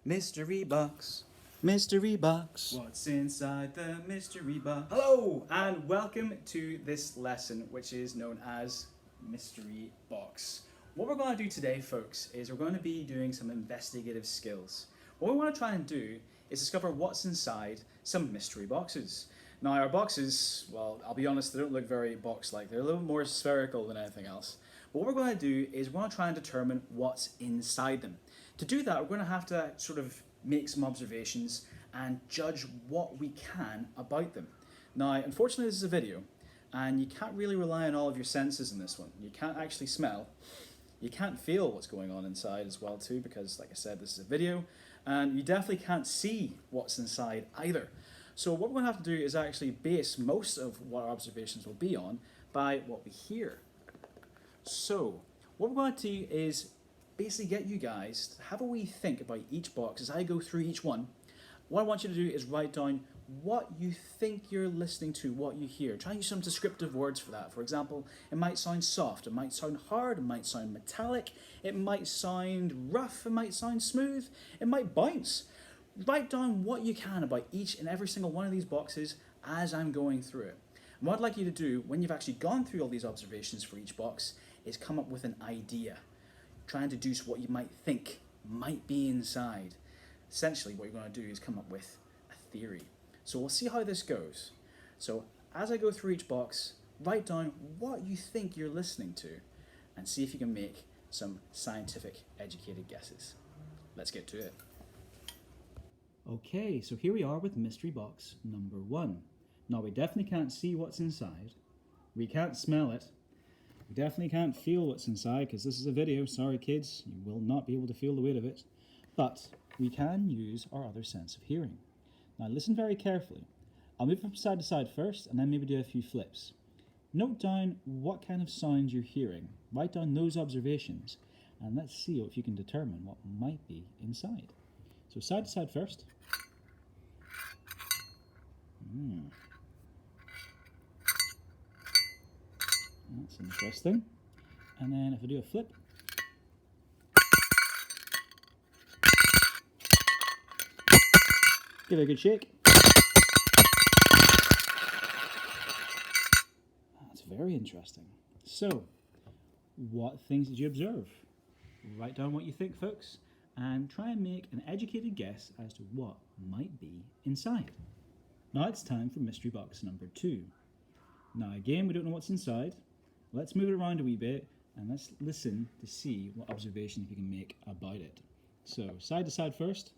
Mystery box. Mystery box. What's inside the mystery box? Hello, and welcome to this lesson, which is known as Mystery Box. What we're going to do today, folks, is we're going to be doing some investigative skills. What we want to try and do is discover what's inside some mystery boxes. Now, our boxes, well, I'll be honest, they don't look very box-like. They're a little more spherical than anything else. But what we're going to do is we're going to try and determine what's inside them. To do that, we're going to have to sort of make some observations and judge what we can about them. Now, unfortunately, this is a video, and you can't really rely on all of your senses in this one. You can't actually smell. You can't feel what's going on inside as well too, because like I said, this is a video, and you definitely can't see what's inside either. So what we're going to have to do is actually base most of what our observations will be on by what we hear. So what we're going to do is basically get you guys to have a wee think about each box as I go through each one. What I want you to do is write down what you think you're listening to, what you hear. Try and use some descriptive words for that. For example, it might sound soft, it might sound hard, it might sound metallic, it might sound rough, it might sound smooth, it might bounce. Write down what you can about each and every single one of these boxes as I'm going through it. And what I'd like you to do when you've actually gone through all these observations for each box is come up with an idea. Try and deduce what you might think might be inside. Essentially, what you're going to do is come up with a theory. So we'll see how this goes. So as I go through each box, write down what you think you're listening to and see if you can make some scientific, educated guesses. Let's get to it. Okay, so here we are with mystery box number 1. Now, we definitely can't see what's inside. We can't smell it. We definitely can't feel what's inside because this is a video. Sorry, kids, you will not be able to feel the weight of it. But we can use our other sense of hearing. Now, listen very carefully. I'll move from side to side first and then maybe do a few flips. Note down what kind of sounds you're hearing. Write down those observations and let's see if you can determine what might be inside. So side to side first. That's interesting. And then if I do a flip. Give it a good shake. That's very interesting. So, what things did you observe? Write down what you think, folks, and try and make an educated guess as to what might be inside. Now it's time for mystery box number 2. Now again, we don't know what's inside. Let's move it around a wee bit and let's listen to see what observations we can make about it. So side to side first.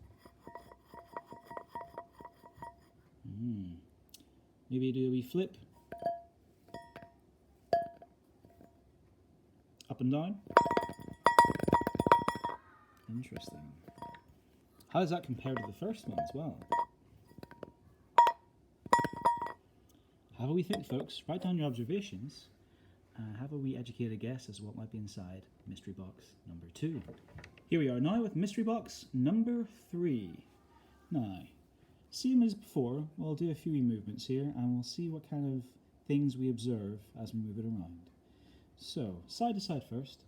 Maybe do a wee flip. Up and down. Interesting. How does that compare to the first one as well? Have a wee think, folks. Write down your observations and have a wee educated guess as to what might be inside mystery box number 2. Here we are now with mystery box number 3. Now, same as before, we'll do a few wee movements here and we'll see what kind of things we observe as we move it around. So, side to side first.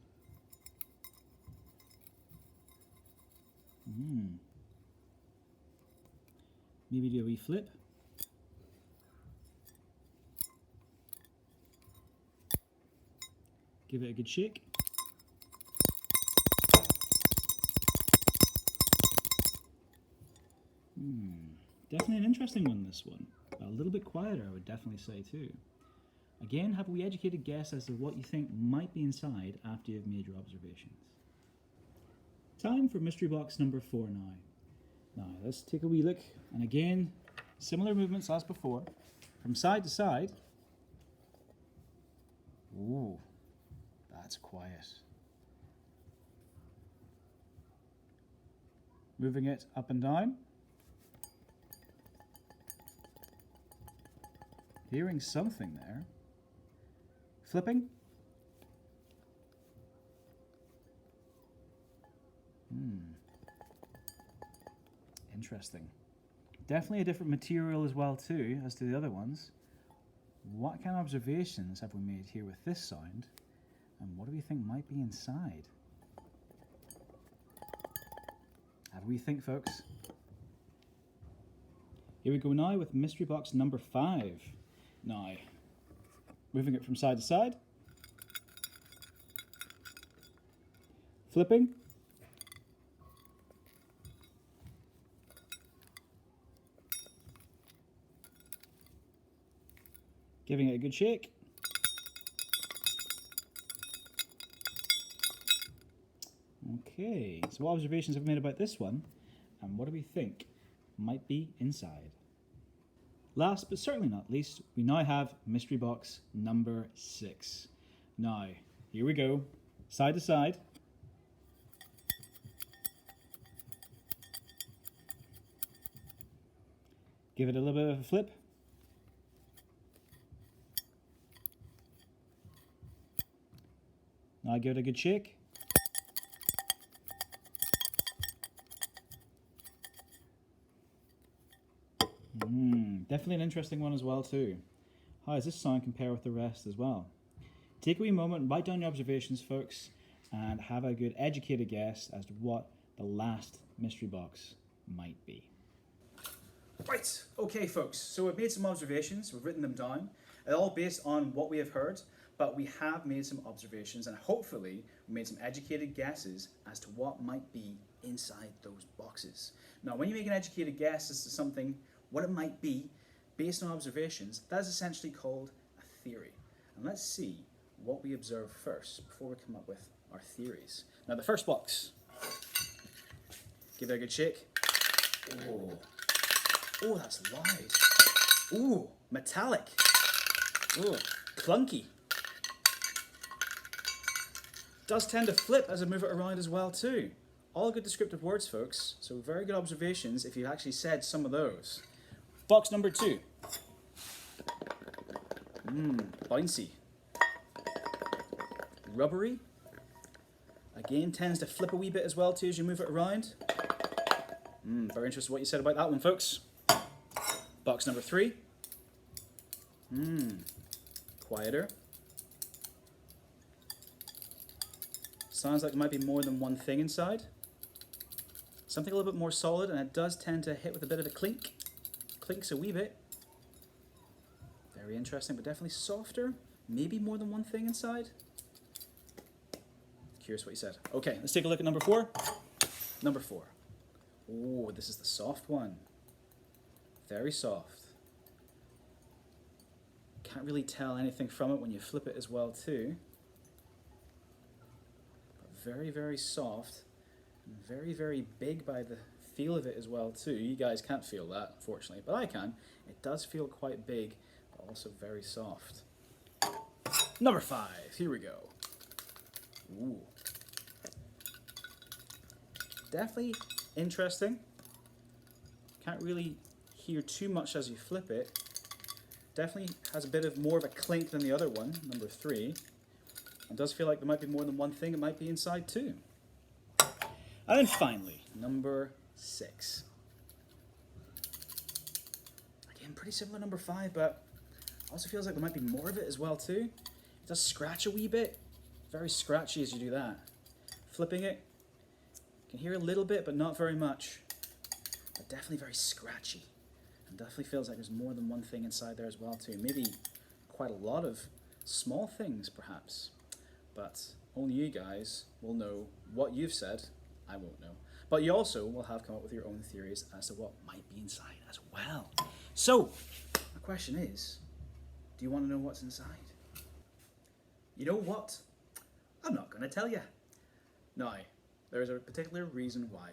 Maybe do a wee flip. Give it a good shake. Definitely an interesting one, this one. A little bit quieter, I would definitely say too. Again, have a wee educated guess as to what you think might be inside after you've made your observations. Time for mystery box number 4 now. Now, let's take a wee look. And again, similar movements as before. From side to side. Ooh, that's quiet. Moving it up and down. Hearing something there. Flipping. Interesting. Definitely a different material as well too as to the other ones. What kind of observations have we made here with this sound? And what do we think might be inside? Have do we think, folks? Here we go now with mystery box number 5. Now, moving it from side to side. Flipping. Giving it a good shake. Okay, so what observations have we made about this one, and what do we think might be inside? Last but certainly not least, we now have mystery box number 6. Now, here we go, side to side. Give it a little bit of a flip. Now give it a good shake. Definitely an interesting one as well too. How does this sound compare with the rest as well? Take a wee moment, write down your observations, folks, and have a good educated guess as to what the last mystery box might be. Right, okay folks, so we've made some observations, we've written them down. They're all based on what we have heard, but we have made some observations and hopefully we made some educated guesses as to what might be inside those boxes. Now when you make an educated guess as to something, what it might be, based on observations, that is essentially called a theory. And let's see what we observe first before we come up with our theories. Now the first box, give it a good shake. Oh, that's loud. Ooh, metallic. Ooh, clunky. Does tend to flip as I move it around as well too. All good descriptive words, folks. So very good observations if you actually said some of those. Box number 2. Bouncy. Rubbery. Again, tends to flip a wee bit as well too as you move it around. Very interested in what you said about that one, folks. Box number 3. Quieter. Sounds like there might be more than one thing inside. Something a little bit more solid, and it does tend to hit with a bit of a clink. Clinks a wee bit. Very interesting, but definitely softer. Maybe more than one thing inside. Curious what you said. Okay, let's take a look at number 4. Number 4. Oh, this is the soft one. Very soft. Can't really tell anything from it when you flip it as well too. But very, very soft. And very, very big by the feel of it as well too. You guys can't feel that, unfortunately, but I can. It does feel quite big, but also very soft. Number 5, here we go. Ooh. Definitely interesting. Can't really hear too much as you flip it. Definitely has a bit of more of a clink than the other one, number 3. It does feel like there might be more than one thing it might be inside too. And then finally, number 6. Again, pretty similar number 5, but also feels like there might be more of it as well too. It does scratch a wee bit. Very scratchy as you do that. Flipping it, you can hear a little bit, but not very much. But definitely very scratchy. And definitely feels like there's more than one thing inside there as well too. Maybe quite a lot of small things perhaps. But only you guys will know what you've said. I won't know. But you also will have come up with your own theories as to what might be inside as well. So, the question is, do you want to know what's inside? You know what? I'm not going to tell you. Now, there is a particular reason why.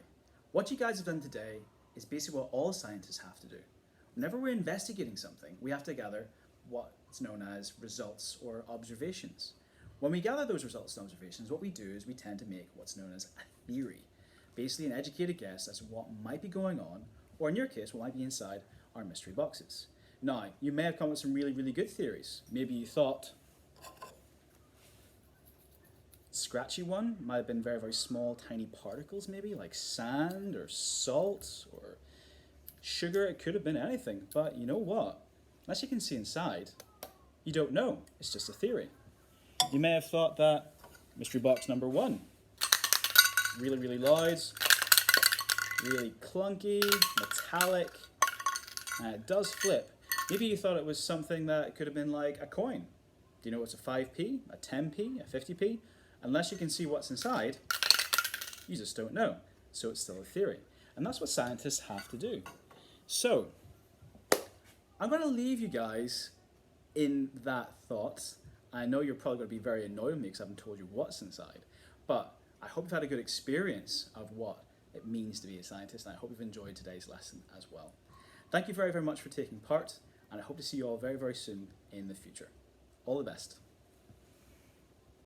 What you guys have done today is basically what all scientists have to do. Whenever we're investigating something, we have to gather what's known as results or observations. When we gather those results and observations, what we do is we tend to make what's known as a theory. Basically an educated guess as to what might be going on, or in your case, what might be inside our mystery boxes. Now, you may have come up with some really, really good theories. Maybe you thought scratchy one might have been very, very small, tiny particles maybe, like sand or salt or sugar. It could have been anything, but you know what? Unless you can see inside, you don't know. It's just a theory. You may have thought that mystery box number 1, really, really loud, really clunky, metallic, and it does flip. Maybe you thought it was something that could have been like a coin. Do you know what's a 5p, a 10p, a 50p? Unless you can see what's inside, you just don't know. So it's still a theory. And that's what scientists have to do. So, I'm going to leave you guys in that thought. I know you're probably going to be very annoyed with me because I haven't told you what's inside. But I hope you've had a good experience of what it means to be a scientist, and I hope you've enjoyed today's lesson as well. Thank you very, very much for taking part, and I hope to see you all very, very soon in the future. All the best.